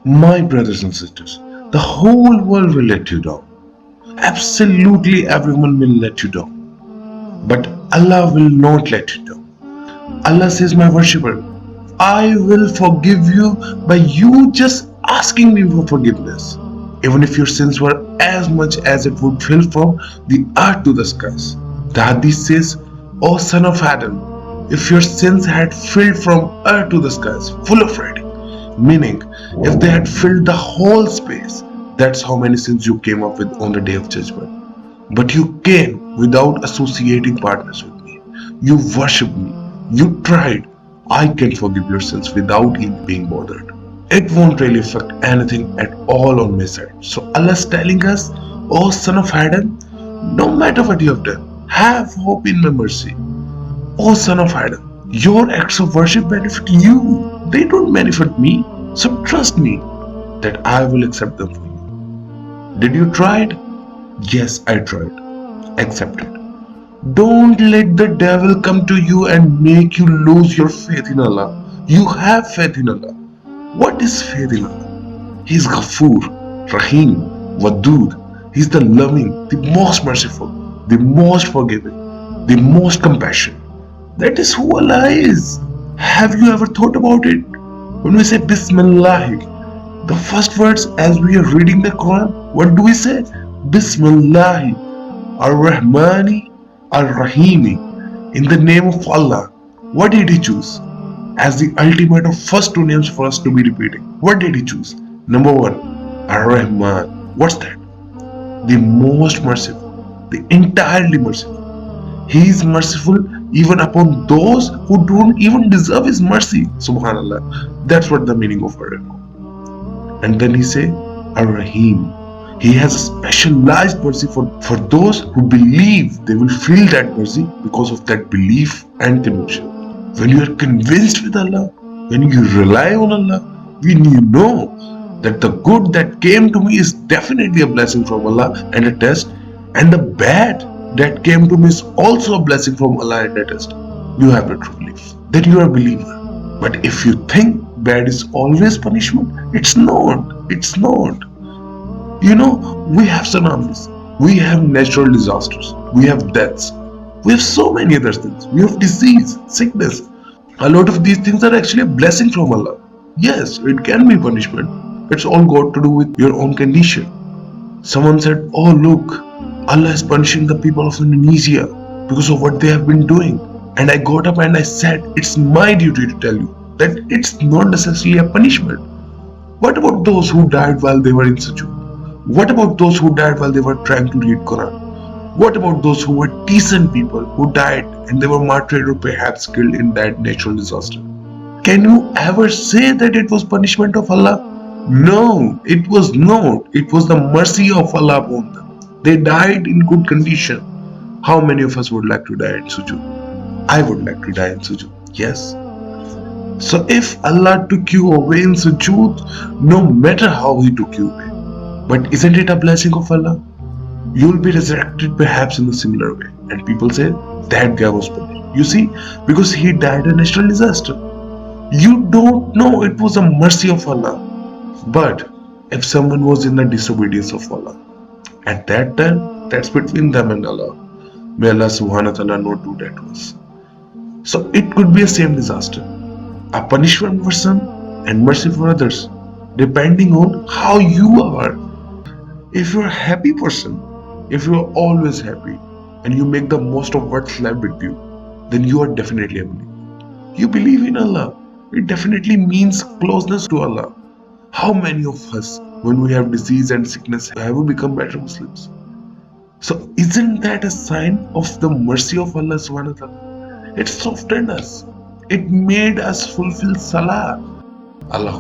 My brothers and sisters, the whole world will let you down. Absolutely everyone will let you down. But Allah will not let you down. Allah says, my worshipper, I will forgive you by you just asking me for forgiveness. Even if your sins were as much as it would fill from the earth to the skies. The hadith says, O son of Adam, if your sins had filled from earth to the skies, full of writing, meaning if they had filled the whole space, that's how many sins you came up with on the day of judgment. But you came without associating partners with me. You worshipped me. You tried. I can forgive your sins without even being bothered. It won't really affect anything at all on my side. So Allah is telling us, oh son of Adam, no matter what you have done, have hope in my mercy. Oh son of Adam, your acts of worship benefit you. They don't benefit me. So trust me that I will accept them for you. Did you try it? Yes, I tried. Accept it. Don't let the devil come to you and make you lose your faith in Allah. You have faith in Allah. What is faith in Allah? He is Ghafoor, Rahim, Wadud. He is the loving, the most merciful, the most forgiving, the most compassionate. That is who Allah is. Have you ever thought about it? When we say Bismillah, the first words as we are reading the Quran, what do we say? Bismillah, Ar-Rahmani, Ar-Rahimi. In the name of Allah. What did He choose as the ultimate of first two names for us to be repeating? What did He choose? Number one, Ar-Rahman. What's that? The most merciful, the entirely merciful. He is merciful even upon those who don't even deserve His mercy. Subhan Allah. That's what the meaning of Ar-Rahman. And then He say, Ar-Rahim. He has a specialized mercy for those who believe they will feel that mercy because of that belief and conviction. When you are convinced with Allah, when you rely on Allah, when you know that the good that came to me is definitely a blessing from Allah and a test, and the bad that came to me is also a blessing from Allah and a test, you have the true belief that you are a believer. But if you think bad is always punishment, it's not. It's not. You know, we have tsunamis, we have natural disasters, we have deaths, we have so many other things, we have disease, sickness. A lot of these things are actually a blessing from Allah. Yes, it can be punishment. It's all got to do with your own condition. Someone said, oh look, Allah is punishing the people of Indonesia because of what they have been doing. And I got up and I said, it's my duty to tell you that it's not necessarily a punishment. What about those who died while they were in sujood? What about those who died while they were trying to read Quran? What about those who were decent people who died and they were martyred or perhaps killed in that natural disaster? Can you ever say that it was punishment of Allah? No, it was not. It was the mercy of Allah upon them. They died in good condition. How many of us would like to die in sujood? I would like to die in sujood. Yes. So if Allah took you away in sujood, no matter how He took you away, but isn't it a blessing of Allah? You will be resurrected perhaps in a similar way. And people say, that guy was punished. You see, because he died a natural disaster. You don't know it was a mercy of Allah. But if someone was in the disobedience of Allah, at that time, that's between them and Allah. May Allah subhanahu wa ta'ala not do that to us. So it could be a same disaster. A punishment for some and mercy for others, depending on how you are. If you're a happy person, if you're always happy and you make the most of what's left with you, then you are definitely a believer. You believe in Allah. It definitely means closeness to Allah. How many of us, when we have disease and sickness, have we become better Muslims? So isn't that a sign of the mercy of Allah subhanahu wa ta'ala? It softened us. It made us fulfill salah. Allah